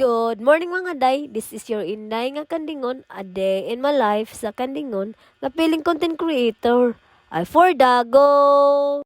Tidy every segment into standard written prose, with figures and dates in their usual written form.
Good morning mga day, this is your Inday nga Kandingon, a day in my life sa Kandingon, nga piling content creator, ay for dago!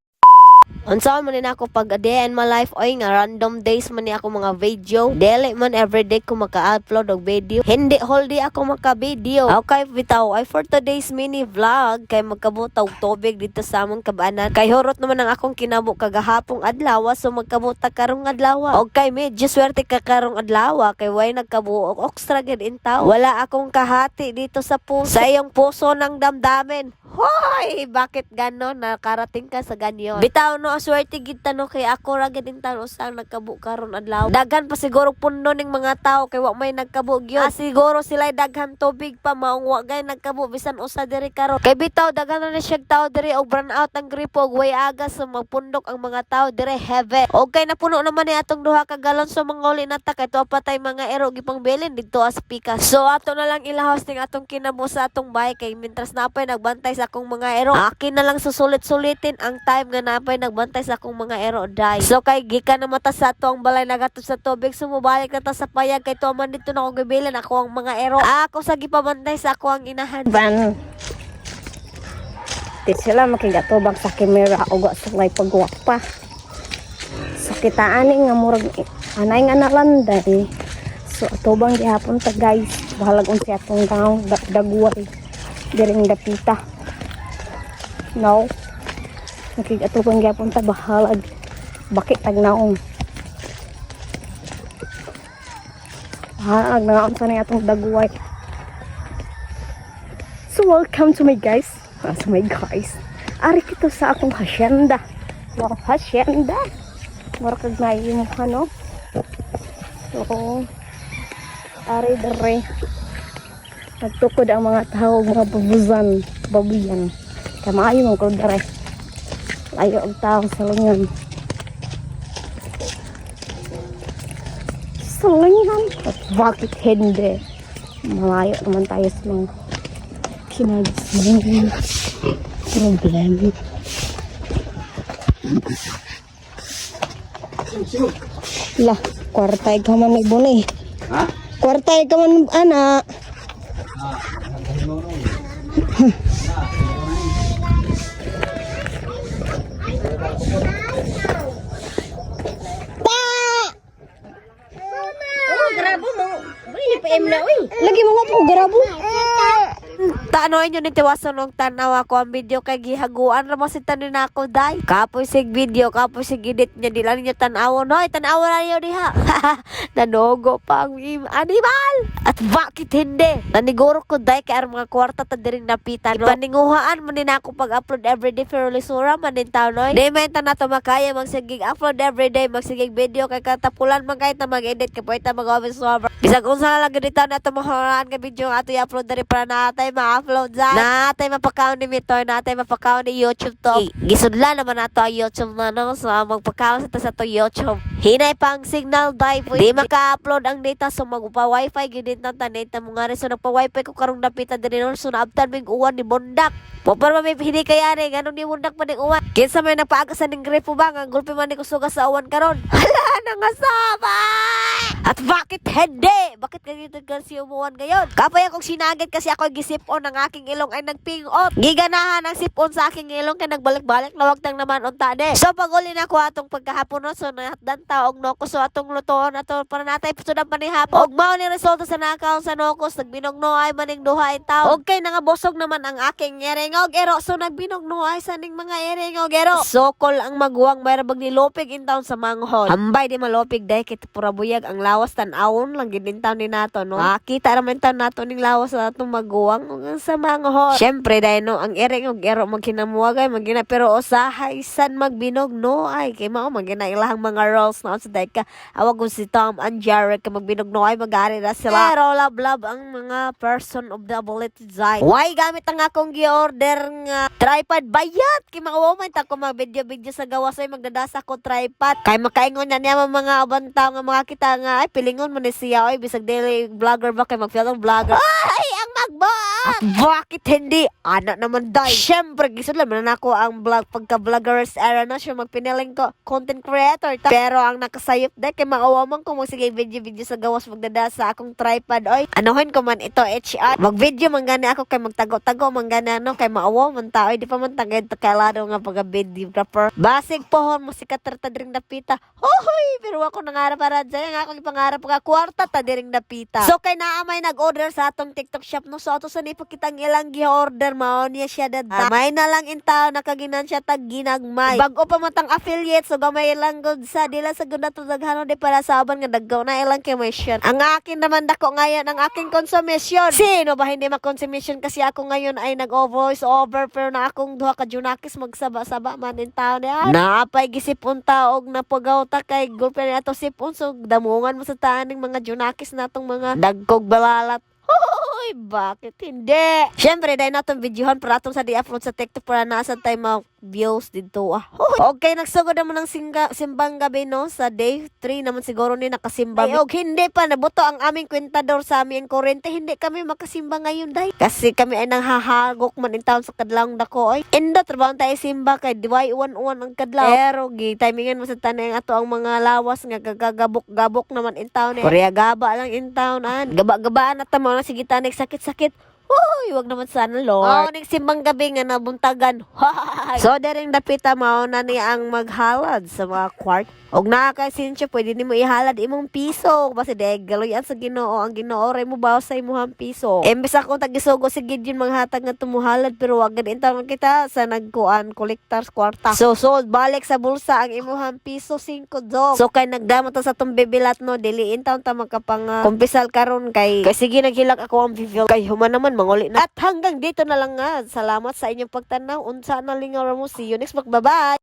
Unsaon man din ako pag a day in my life oy nga random days man ni ako mga video. Dili man everyday ko maka-upload og video. Hindi whole day ako maka-video. Okay bitaw ay for today's mini vlog kay magkabutaw tubig dito sa among kabanan. Kay hurot naman ang akong kinabo kagahapong adlaw so magkabuta karong adlaw. Okay medyo swerte ka karong adlaw kay way nagkabuok extra gid in taw. Wala akong kahati dito sa puso. Sa iyong puso ng damdamin. Hoy! Bakit ganon? Nakarating ka sa ganyon. Bitaw no, swerte gid no kay ako ra gid tan usang nagkabu karon adlaw. Daghan pa siguro puno ning mga tao kay wa may nagkabu gyud. Siguro sila daghan tubig pa maong wa gay nagkabu bisan usa diri karon. Kay bitaw daghan na siya tao diri og burn out ang gripo og way aga sa magpundok ang mga tao diri heavy. Okay na puno naman ni atong duha ka galon so manguli na ta kay tuwa patay mga ero gipang bilin dito as pikas. So ato na lang ilahos ning atong kinamo sa atong bahay kay mintras napay nagbantay sa akong mga ero. Akin na lang susulit-sulitin ang time nga napay nagbantay sa akong mga ero day. So kay gikan na mata sa ato ang balay nagatod sa tubig sumubalik na ta sa payag kay tuman dito na akong gibilan ako ang mga ero. Ako sa gipabantay sa ako ang inahan. Ban. Di sila makigatubag sa kamera o sa may pagwak pa. Sakitaan nga murag anay nga nalanday. So atubang gihapon ta guys. Bahalag unsi atong dagway. Diring dapita. No. Nakigatubang gihapon ta bahalag. Bakit tagnaong. Bahalag na unsa na atong dagway. So welcome to my guys. So my guys. Ari kito sa akong hacienda. Wow, hacienda. Mura kag naimo ka no. So ari dere. Nagtukod ang mga tao, mga babuyan. Kamayo mo ko dere. Ayo ang tao sa lungan. Sa lungan? At bakit hindi? Malayo naman tayo sa mga kinagising problema. Lah, kwartay ka man nagbunay. Ha? Kwartay ka man anak. Grabo mo. Uy, PM na, uy. Lagi mo nga po, grabo. Taanoy nyo ni tiwasan ng tanaw ako ang video kay gihaguan ra mo si tanin ako day. Kapoy sig video, kapoy sig edit niya di lang niyo tanawon. Hoy, tanawon na niyo diha. Nanogo pa ang animal. At bakit hindi? Naniguro ko day kay ang mga kwarta ta diri napitan. No? Paninguhaan man din ako pag-upload everyday pero lisura man din tanoy. Di man ta nato makaya magsigig upload everyday, magsigig video kay katapulan man kay ta mag-edit kay pwede mag-office over. Bisag unsa lang gid ta nato maharaan nga video ato i-upload diri para natay ma-upload za. Natay mapakaon ni Mitoy, natay mapakaon ni YouTube to. Gisudlan naman nato ang YouTube na no. So magpakaon sa to YouTube. Hinay pang signal dai po. Di maka-upload ang data so magpa-wifi gid ta data mo nga rin so nagpa-wifi ko karong dapitan diri no so naabtan mig uwan ni Bondak. Popar may hindi kayari ganun ni Bondak pa ning uwan. Kinsa may napaaga sa ning gripo ba nga gulpi man ni kusuga sa uwan karon. Hala na nga sabay. At bakit hindi? Bakit ganito kasi umuwan ngayon? Kapay akong sinagit kasi ako gisipon ng aking ilong ay nagpingot. Giganahan ang sipon sa aking ilong kaya nagbalik-balik na wag tang naman unta de. So paguli na ko atong pagkahapon no so nahatdan ta og nokos so atong lutoon ato para natay pusudan pa ni hapon. Og mao ni resulta sa nakaon sa nokos nagbinognoay maning duha in taon. Og kay nangabosog naman ang aking erengog ero so nagbinognoay sa ning mga erengog ero. Sokol ang magwang mayrabag ni lopig in taon sa manghod. Ambay di malopig dai kay pura buyag ang lawas tan-awon lang gid in taon ni nato no. Kita raman taon nato ning lawas sa atong magwang sa manghod. Syempre dai no ang erengog ero magkinamuwagay magina pero usahay san magbinog no ay kay mao magina ilahang mga roles na sa dai ka awag ko si Tom and Jared ka magbinog no ay magari na sila. Pero love ang mga person of the ability design. Why gamit ang akong gi-order nga tripod bayat kay makawaman ta ko mag video sa gawas ay magdadasa ko tripod kay makaingon na niya mga abantaw nga mga kita nga ay pilingon mo ni siya ay bisag daily vlogger ba kay mag-film vlogger. Ay ang At bakit hindi? Anak naman day. Siyempre, gisod lang na ako ang vlog pagka-vloggers era na siya magpiniling ko content creator. Pero ang nakasayop day, kay maawaman ko mo sige video-video sa gawas magdada sa akong tripod. Oy, anuhin ko man ito, HR. Mag-video man gani ako kay magtago-tago man gani ano, kay maawaw man tao. Di pa man tagay takalado nga pagka-videographer. Basig pohon mo si katrata diring napita. Hoy, pero ako nangarap para dyan. Ang akong ipangarap pagka kwarta ta diring napita. So kay naamay nag-order sa atong TikTok shop no. So ato sa nipakitang ilang gi-order mao niya siya dada. May na lang intaw nakaginan siya tag ginagmay. Bago pa matang affiliate so gamay lang gud sa dila sa gud nato daghano di para saban nga daggaw na ilang commission. Ang akin naman dako ngayon ang aking consumption. Sino ba hindi ma-consumption kasi ako ngayon ay nag-voice over pero na akong duha ka junakis magsaba-saba man intaw niya. Naapay gisipon taog na pagaw ta kay girlfriend ato sipon so damungan mo sa taning mga junakis natong mga dagkog balalat. Hoy, bakit hindi? Siyempre, dahil natong videohan para atong sa di-upload sa TikTok para nasa tayo mga views dito. Okay, nagsugod naman ng simbang gabi no sa day 3 naman siguro ni nakasimba. Ay, hindi pa nabuto ang aming kwentador sa aming kurente. Hindi kami makasimba ngayon day. Kasi kami ay nanghahagok man in town sa kadlawng dako. Oy, endo trabaho tayo simba kay diway uwan-uwan ang kadlaw. Pero timingan mo sa tanay ato ang mga lawas nga gagabok-gabok naman in town. Korea gaba lang in town. Gaba-gabaan at tamo na sige tanig sakit-sakit. Uy, wag naman sana, Lord. Oh, ning simbang gabi nga nabuntagan. So, daring dapita mao na niya ang maghalad sa mga kwart. Og nakakasinsya, pwede nimo ihalad imong piso. Basta galoy sa Ginoo. Ang Ginoo ray mo bawas sa imong piso. Embes akong tagisugo si Gideon manghatag nga tumuhalad pero wag gid intaw kita sa nagkuan collectors kwarta. So, sold balik sa bulsa ang imong piso 5 dog. So, kay nagdamot sa tong bibilat no, dili intaw ta makapang kumpisal karon kay sige naghilak ako ang feel kay human naman manguli na. At hanggang dito na lang nga. Salamat sa inyong pagtanaw. Unsa na lingaw mo. See you next. Bye-bye.